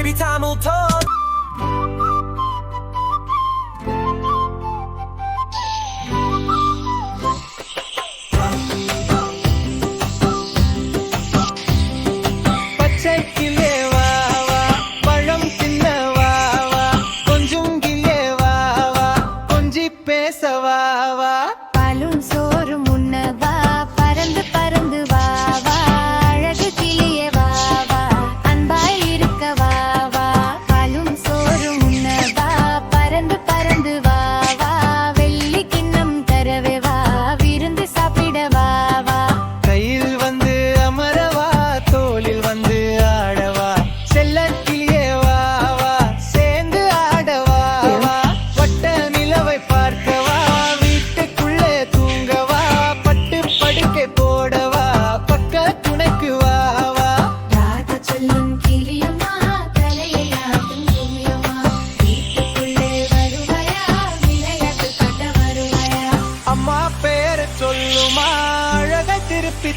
Baby, time will talk.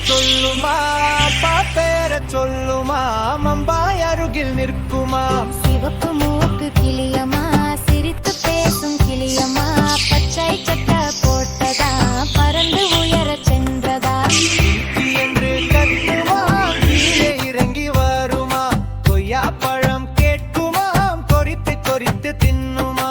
சொல்லுமா பாப்பேர சொல்லுமா மம்பாய் அருகில் நிற்குமா சிவப்பு மூக்கு கிளியமா சிரித்து பேசும் கிளியமா பச்சை சட்டை போட்டதா பறந்து உயர சென்றதா என்று கத்துமா கீழே இறங்கி வருமா கொய்யா பழம் கேட்குமா கொறித்து கொறித்து தின்னுமா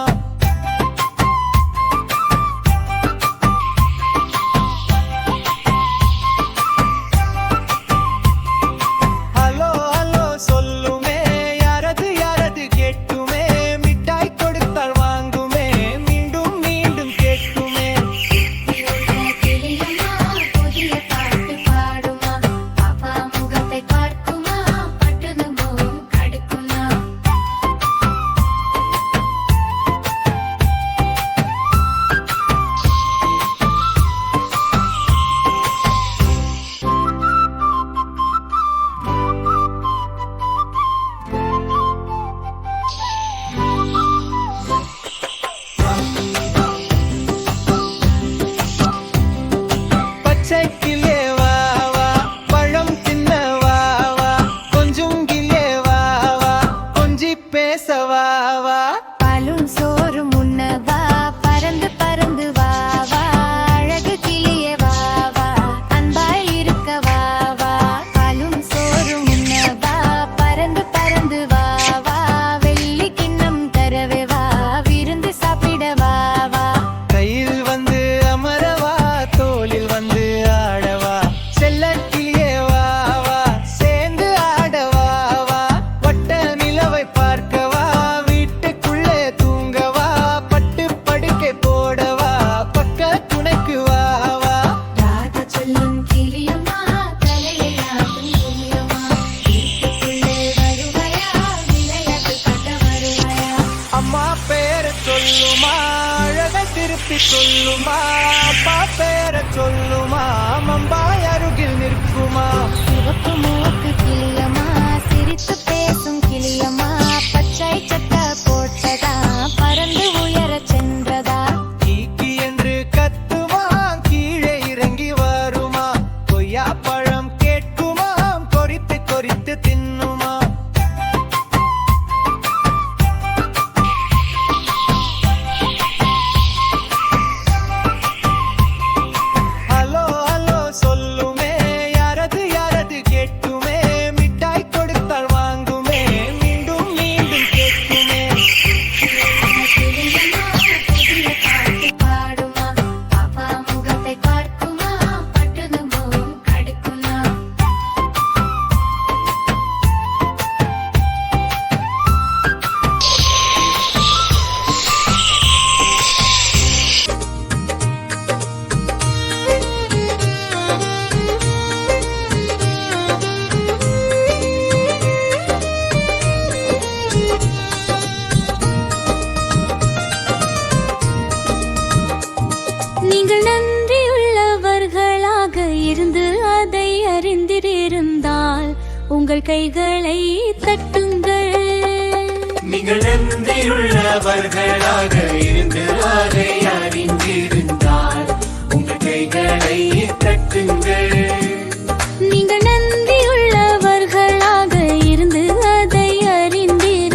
பாலும் சோறும் உண்ணவா பறந்து பறந்து வா வா அழகு கிளியே வா வா அன்பாய் இருக்க வா வா பாலும் சோறும் உண்ணவா பறந்து பறந்து வா வா வெள்ளி கிண்ணம் தரவே வா விருந்து சாப்பிட வா வா கையில் வந்து அமரவா தோளில் வந்து ஆடவா செல்ல கிளியே வா வா சேர்ந்து ஆடவா வா வட்ட நிலவை பார்க்கவா சொல்லுமா அழக திருப்பி சொல்லுமா பாப்பேர சொல்லுமா மம்பாய் அருகில் நிற்குமா சிவப்பு மூக்கு கிளியமா சிரித்து பேசும் கிளியமா பச்சை சட்டை போட்டதா பறந்து உயர சென்றதா கீக்கி என்று கத்துமா கீழே இறங்கி வருமா கொய்யா பழம் கேட்குமா கொறித்து கொறித்து தின்னுமா நீங்கள் நன்றியுள்ளவர்களாக இருந்து அதை அறிந்திருந்தால் உங்கள் கைகளை தட்டுங்கள். நீங்கள் நன்றியுள்ளவர்களாக இருந்து அதை அறிந்திருந்தால் உங்கள் கைகளை தட்டுங்கள். நீங்கள் நன்றியுள்ளவர்களாக இருந்து அதை அறிந்திருந்தால்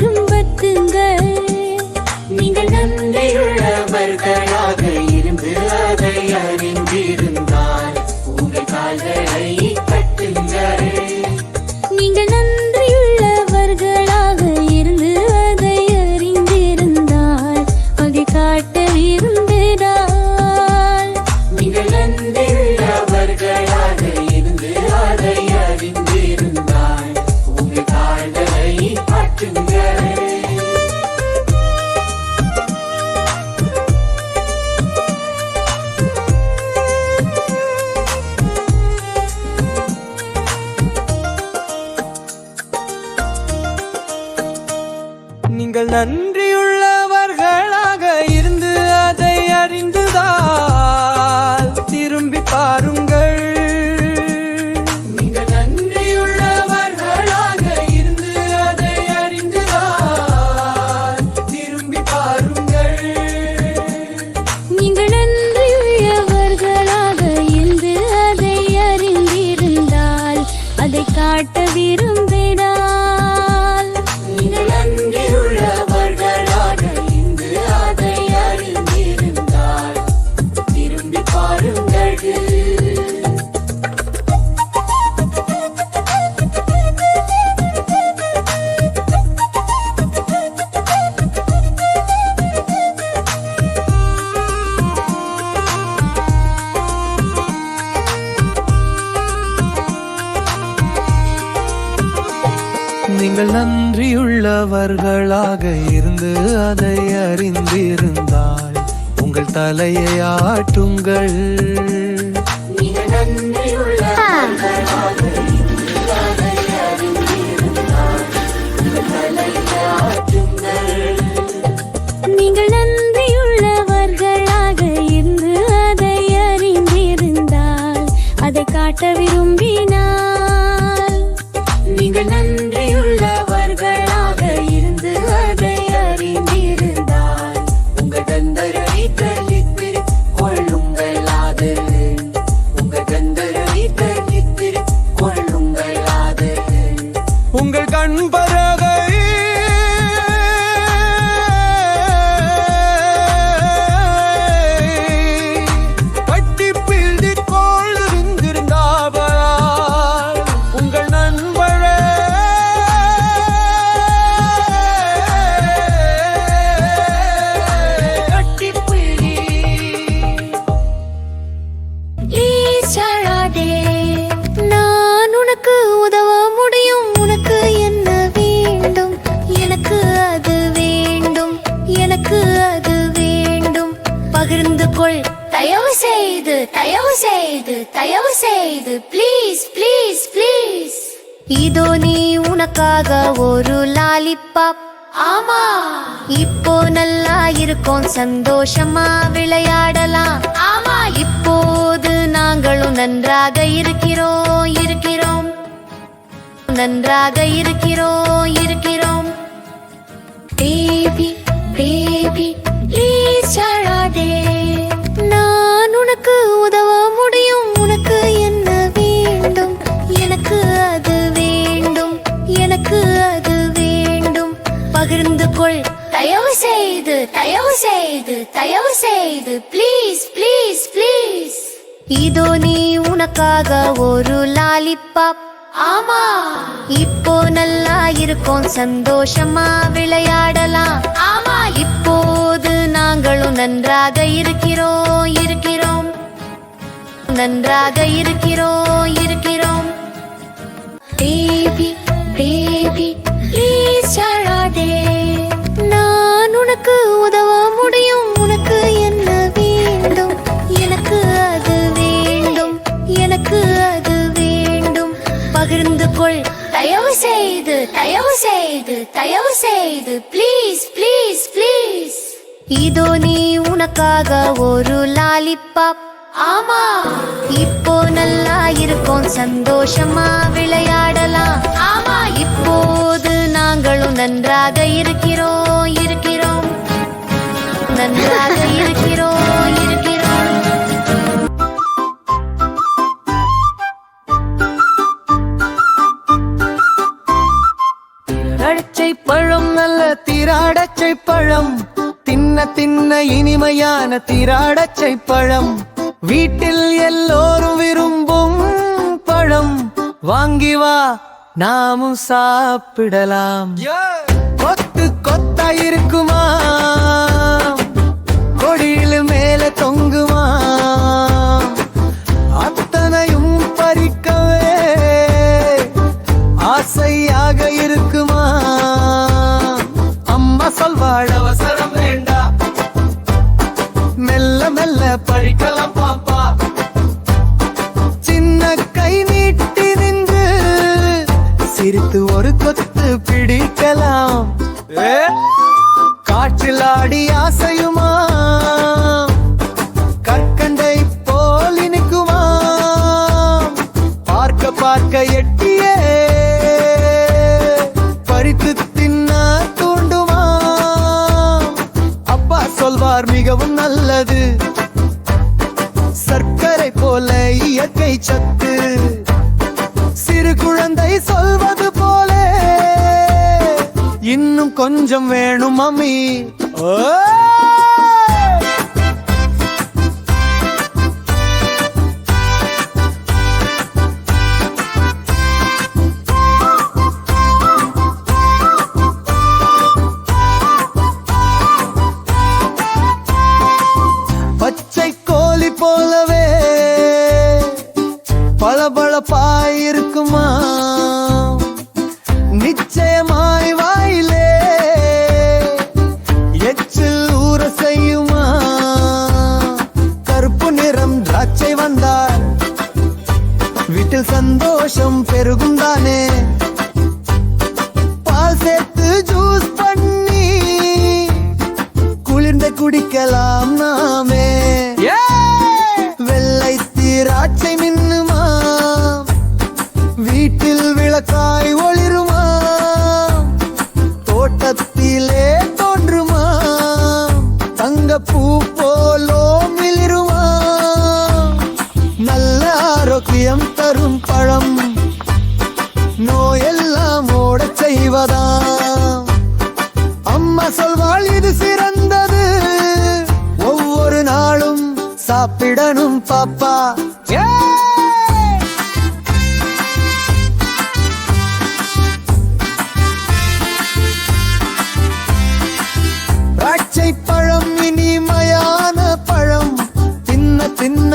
விரும்பத்துங்கள். நீங்கள் நன்றியுள்ளவர்களாக இருந்து அதை அறிந்திருந்தால் உங்கள் கால்களை கட்டுங்கள். நீங்கள் நன்றியுள்ளவர்களாக இருந்து அதை அறிந்திருந்தால் அதை காட்ட விரும்பினால். நீங்கள் நன்றியுள்ளவர்களாக இருந்து அதை அறிந்திருந்தால் உங்கள் கால்களை கட்டுங்கள். நீங்கள் நன்றியுள்ளவர்களாக இருந்து அதை அறிந்துதான் திரும்பி பாருங்கள். நீங்கள் நன்றியுள்ளவர்களாக இருந்து அதை அறிந்துதான் திரும்பி பாருங்கள். நீங்கள் நன்றியுள்ளவர்களாக இருந்து அதை அறிந்திருந்தால் அதை காட்ட விரும்பினால். நீங்கள் நன்றியுள்ளவர்களாக இருந்து அதை அறிந்திருந்தால் திரும்பி பாருங்கள். நீங்கள் நன்றியுள்ளவர்களாக இருந்து அதை அறிந்திருந்தால் உங்கள் தலையை ஆட்டுங்கள். நீங்கள் நன்றியுள்ளவர்களாக இருந்து அதை அறிந்திருந்தால் உங்கள் தலையை ஆட்டுங்கள். நீங்கள் நன்றியுள்ளவர்களாக இருந்து அதை அறிந்திருந்தால் அதை காட்ட விரும்பினால். நீங்கள் நன்றியுள்ளவர்களாக இருந்து அதை அறிந்திருந்தால் உங்கள் கந்தரை தள்ளித்து கொள்ளுங்களாது. உங்கள் கந்தரை தள்ளித்து கொள்ளுங்களாது. உங்கள் கண்பரகை கட்டி பிழ்தி கொள்ளிருந்திருந்தால் உங்கள் நண்பரே கட்டி பிழி. Please அழாதே, நான் உனக்கு உதவ முடியும். உனக்கு என்ன வேண்டும்? எனக்கு அது வேண்டும், எனக்கு அது வேண்டும். பகிர்ந்து கொள், தயவு செய்து, தயவு செய்து, தயவு செய்து. Please please please. இதோ நீ உனக்காக ஒரு லாலிபாப். ஆமா, இப்போ நல்லா இருக்கும், சந்தோஷமா விளையாடலாம். ஆமா, இப்போது நாங்களும் நன்றாக இருக்கிறோம் இருக்கிறோம் நன்றாக இருக்கிறோம் இருக்கிறோம். பேபி பேபி ப்ளீஸ் அழாதே, நான் உனக்கு உதவ முடியும். உனக்கு என்ன வேண்டும்? எனக்கு அது வேண்டும், எனக்கு அது வேண்டும். பகிர்ந்து கொள், தயவு செய்து, தயவு செய்து, தயவு செய்து. Please please please. இதோ நீ உனக்காக ஒரு லாலிபாப். ஆமா, இப்போ நல்லா இருக்கும், சந்தோஷமா விளையாடலாம். ஆமா, இப்போது நாங்களும் நன்றாக இருக்கிறோம் இருக்கிறோம் நன்றாக இருக்கிறோம் இருக்கிறோம். பேபி பேபி ப்ளீஸ் அழாதே, நான் உனக்கு உதவ முடியும். உனக்கு என்ன வேண்டும்? எனக்கு அது வேண்டும், எனக்கு அது வேண்டும். பகிர்ந்து கொள், தயவு செய்து, தயவு செய்து, தயவு செய்து. Please please please. இதோ நீ உனக்காக ஒரு லாலிபாப். ஆமா, இப்போ நல்லா இருக்கும், சந்தோஷமா விளையாடலாம். ஆமா, இப்போது நாங்களும் நன்றாக இருக்கிறோம் இருக்கிறோம் நன்றாக இருக்கிறோம் இருக்கிறோம். திராட்சை பழம் நல்ல திராடச்சை பழம் தின்ன தின்ன இனிமையான திராடச்சை பழம் வீட்டில் எல்லோரும் விரும்பும் பழம் வாங்கி வா நாமும் சாப்பிடலாம் கொத்து கொத்தா இருக்குமா கொடியில் மேல தொங்குமா அத்தனையும் பறிக்கவே ஆசையாக இருக்குமா அம்மா சொல்வாள் அவசரம் வேண்டாம் மெல்ல மெல்ல பறிக்கலாம் பாப்பா சின்ன கை நீட்டி நின்று சிரித்து ஒரு கொத்து பிடிக்கலாம் காற்றில் ஆடி ஆசையுமா கற்கண்டை போல் இனிக்குமா பார்க்க பார்க்க எட்டியே பறித்து தின்ன தூண்டுமா அப்பா சொல்வார் மிகவும் நல்லது சர்க்கரை போல இயற்கை சத்து சிறு குழந்தை சொல்வது போல இன்னும் கொஞ்சம் வேணும் மம்மி பச்சை கோழி போலவே பளபளப்பாய் இருக்குமா நிச்சயமாய் வாயிலே எச்சில் ஊற செய்யுமா கருப்பு நிறம் திராட்சை வந்தால் வீட்டில் சந்தோஷம் பெருகும் தானே பால் சேர்த்து ஜூஸ் பண்ணி குளிர்ந்த குடிக்கலாம் நாமே வெள்ளை திராட்சை மின்னுமா வீட்டில் விளக்காய் ஒளிருமா தோட்டத்திலே தோன்றுமா தங்க பூ போலோ மிளிருமா நல்ல ஆரோக்கியம் தரும் பழம் நோயெல்லாம் ஓடச் செய்வதாம் அம்மா சொல்வாள் இது சிறந்தது ஒவ்வொரு நாளும் சாப்பிடணும் பாப்பா திராட்சை பழம் இனிமையான பழம் தின்ன தின்ன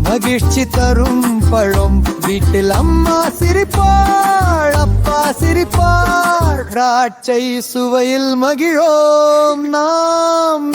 மகிழ்ச்சி தரும் பழம் வீட்டில் அம்மா சிரிப்பாள் அப்பா சிரிப்பாள் திராட்சை சுவையில் மகிழோம் நாம்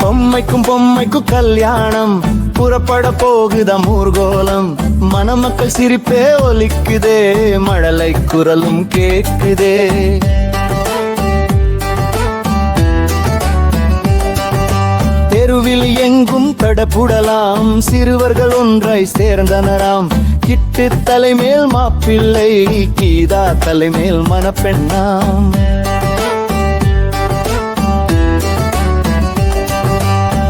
பொம்மைக்கும் கல்யாணம் புறப்பட போகுதாம் ஊர்கோலம் மணமக்கள் சிரிப்பே ஒலிக்குதே மழலை குரலும் கேக்குதே தெருவில் எங்கும் தடப்புடலாம் சிறுவர்கள் ஒன்றாய் சேர்ந்தனராம் கிட்டு தலைமேல் மாப்பிள்ளை கீதா தலைமேல் மணப்பெண்ணாம்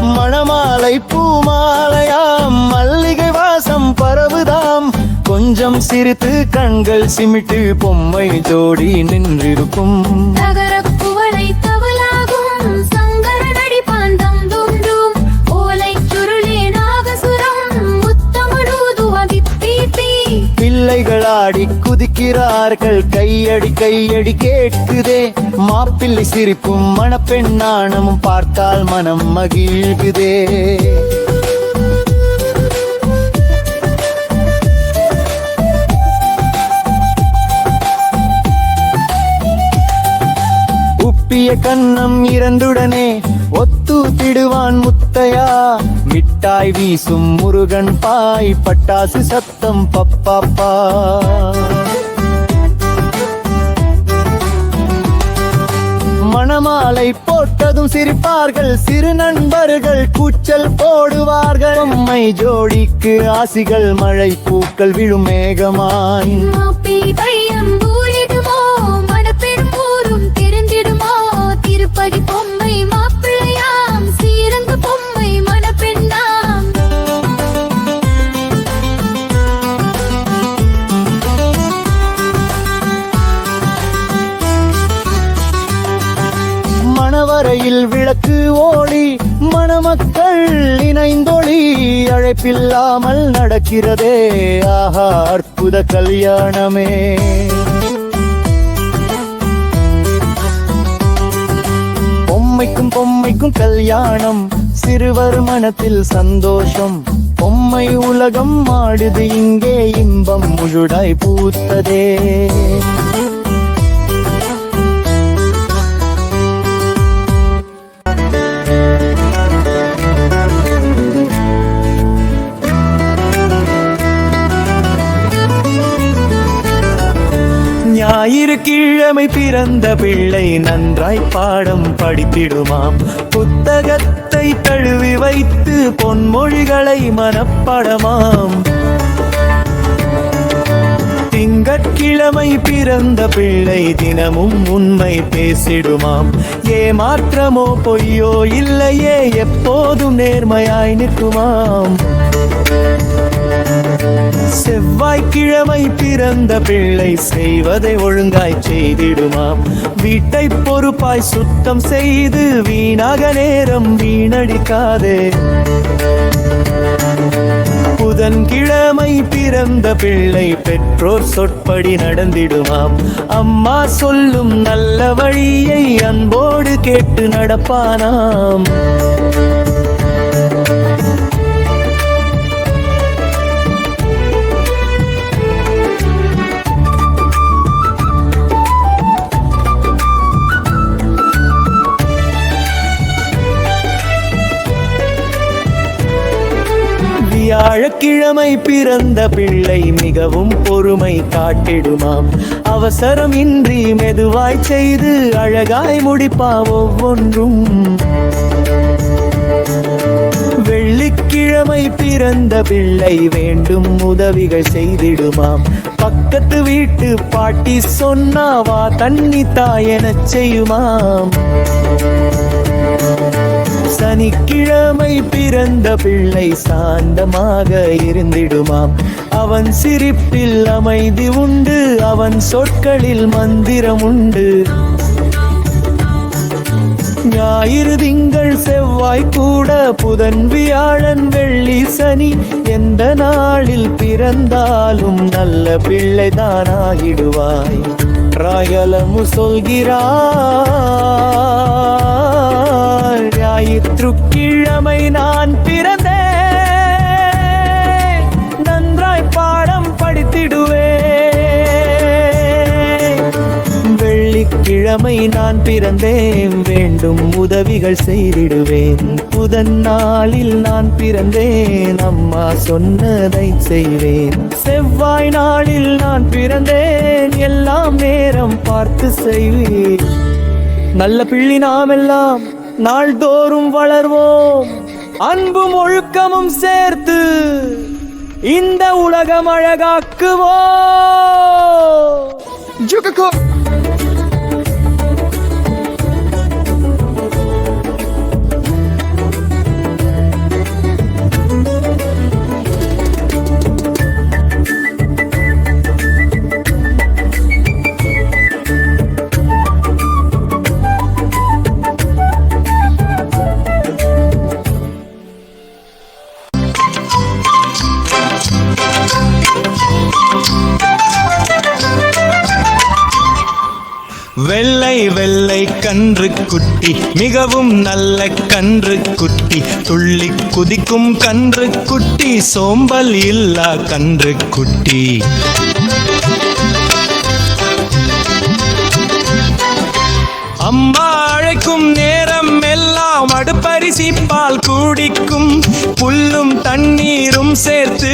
மணமாலை பூமாலையாம் மல்லிகை வாசம் பரவுதாம் கொஞ்சம் சிரித்து கண்கள் சிமிட்டு பொம்மை ஜோடி நின்றிருக்கும் நகரப் புவளை தவளாகும் சங்கர நடிப்பான் தந்துண்டும் ஓலைச் சுருளே நாகசுரம் முத்தமிடுதுவ திப்பீத்தி பிள்ளைகள் ஆடி குதிக்கிறார்கள் கையடி கையடி கேட்குதே மாப்பிள்ளை சிரிப்பும் மணப்பெண் நாணமும் பார்த்தால் மனம் மகிழ்குதே உப்பிய கண்ணம் இறந்துடனே ஒத்தூத்திடுவான் முத்தையா மிட்டாய் வீசும் முருகன் பாய் பட்டாசு சத்தம் பப்பாப்பா மணமாலை போட்டதும் சிரிப்பார்கள், சிறு நண்பர்கள் கூச்சல் போடுவார்கள். பொம்மை ஜோடிக்கு ஆசிகள் மழை பூக்கள் விழும் மேகமாய். மாப்பிள்ளை பையம் ஊரிடுமோ, மணப்பெரும் ஊரும் தெரிந்திடுமோ. திருப்பதி பொம்மை மாப்பிள்ளையாம், ஸ்ரீரங்க பொம்மை மணப்பெண்ணாம். மணவரையில் விளக்கு ஓடி மணமக்கள் இணைந்தொழி, அழைப்பில்லாமல் நடக்கிறதே ஆஹா அற்புத கல்யாணமே. பொம்மைக்கும் பொம்மைக்கும் கல்யாணம், சிறுவர் மனத்தில் சந்தோஷம். பொம்மை உலகம் ஆடுது இங்கே, இன்பம் முழுடாய் பூத்ததே. ஞாயிறு கிழமை பிறந்த பிள்ளை நன்றாய் பாடம் படித்திடுமாம். புத்தகத்தை கழுவி வைத்து பொன்மொழிகளை மனப்பாடமாம். திங்கட்கிழமை பிறந்த பிள்ளை தினமும் உண்மை பேசிடுமாம். ஏமாற்றமோ பொய்யோ இல்லையே, எப்போதும் நேர்மையாய் நிற்குமாம். செவ்வாய்க்கிழமை பிறந்த பிள்ளை செய்வதை ஒழுங்காய் செய்திடுமாம். வீட்டை பொறுப்பாய் சுத்தம் செய்து வீணாக நேரம் வீணடிக்காதே. புதன்கிழமை பிறந்த பிள்ளை பெற்றோர் சொற்படி நடந்திடுமாம். அம்மா சொல்லும் நல்ல வழியை அன்போடு கேட்டு நடப்பானாம். வியாழக்கிழமை பிறந்த பிள்ளை மிகவும் பொறுமை காட்டிடுமாம். அவசரம் இன்றி மெதுவாய் செய்து அழகாய் முடிப்பா ஒவ்வொன்றும். வெள்ளிக்கிழமை பிறந்த பிள்ளை வேண்டும் உதவிகள் செய்திடுமாம். பக்கத்து வீட்டு பாட்டி சொன்னாவா தண்ணி தாயெனச் செய்யுமாம். சனிக்கிழமை பிறந்த பிள்ளை சாந்தமாக இருந்திடுமாம். அவன் சிரிப்பில் அமைதி உண்டு, அவன் சொற்களில் மந்திரம் உண்டு. ஞாயிறு திங்கள் செவ்வாய் கூட புதன் வியாழன் வெள்ளி சனி, எந்த நாளில் பிறந்தாலும் நல்ல பிள்ளை தானாகிடுவாய். ராயலமு சொல்கிறார், ஞாயிற்றுக்கிழமை நான் பிறந்தேன், நன்றாய் பாடம் படித்திடுவேன். வெள்ளிக்கிழமை நான் பிறந்தேன், வேண்டும் உதவிகள் செய்திடுவேன். புதன் நாளில் நான் பிறந்தேன், அம்மா சொன்னதை செய்வேன். செவ்வாய் நாளில் நான் பிறந்தேன், எல்லாம் நேரம் பார்த்து செய்வேன். நல்ல பிள்ளை நாமெல்லாம் நாள்தோறும் வளர்வோம், அன்பும் ஒழுக்கமும் சேர்த்து இந்த உலகம் அழகாக்குவோம். ஜுககோ வெள்ளை வெள்ளை கன்று குட்டி, மிகவும் நல்ல கன்று குட்டி. துள்ளி குதிக்கும் கன்று குட்டி, சோம்பல் இல்லா கன்று குட்டி. அம்மா அழைக்கும் நேரம் எல்லாம் அடுப்பரிசி பால் குடிக்கும். புல்லும் தண்ணீரும் சேர்த்து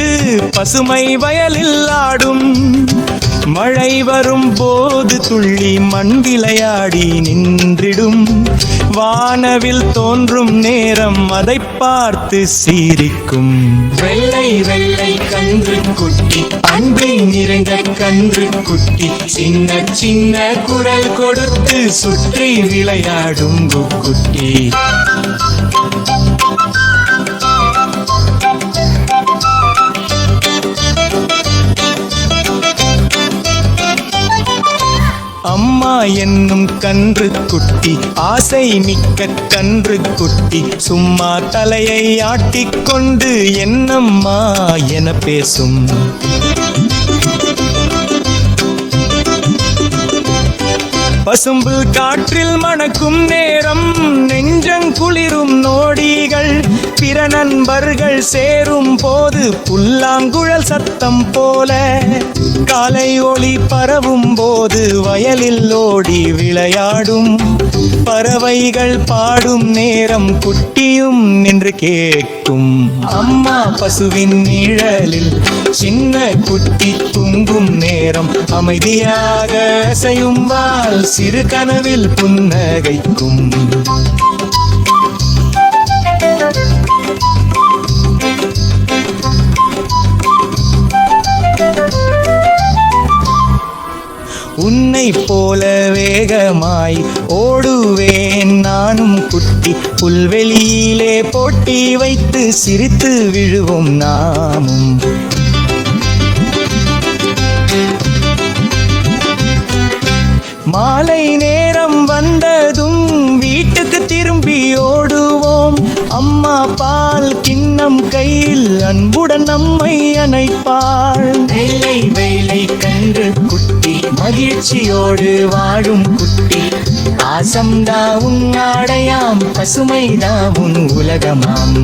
பசுமை வயலில் ஆடும். மழை வரும் போது துள்ளி மண் விளையாடி நின்றிடும். வானவில் தோன்றும் நேரம் அதை பார்த்து சிரிக்கும். வெள்ளை வெள்ளை கன்று குட்டி, அன்பை நிறைந்த கன்று குட்டி, சின்ன சின்ன குரல் கொடுத்து சுற்றி விளையாடும் குட்டி. அம்மா என்னும் கன்று குட்டி, ஆசை மிக்க கன்று குட்டி, சும்மா தலையை ஆட்டிக்கொண்டு என்னம்மா என பேசும். பசும்புல் காற்றில் மணக்கும் நேரம், நெஞ்சங்குளிரும் நோடிகள், பிற நண்பர்கள் சேரும் போது புல்லாங்குழல் சத்தம் போல, காலை ஒளி பரவும் போது வயலில் ஓடி விளையாடும். பறவைகள் பாடும் நேரம் குட்டியும் நின்று கேட்கும். அம்மா பசுவின் நிழலில் சின்ன குட்டி தூங்கும் நேரம், அமைதியாக அசையும் வால் சிறு கனவில் புன்னகைக்கும். உன்னை போல வேகமாய் ஓடுவேன் நானும் குட்டி, புல்வெளியிலே போட்டி வைத்து சிரித்து விழுவோம் நாமும். மாலை நேரம் வந்ததும் வீட்டுக்கு திரும்பி ஓடுவோம். அம்மா பால் கிண்ணம் கையில் அன்புடன் நம்மை அணைப்பாள். வெள்ளை வெள்ளை கன்று குட்டி, மகிழ்ச்சியோடு வாழும் குட்டி, பாசம்தா உன் ஆடையாம், பசுமைதா உன் உலகமாம்.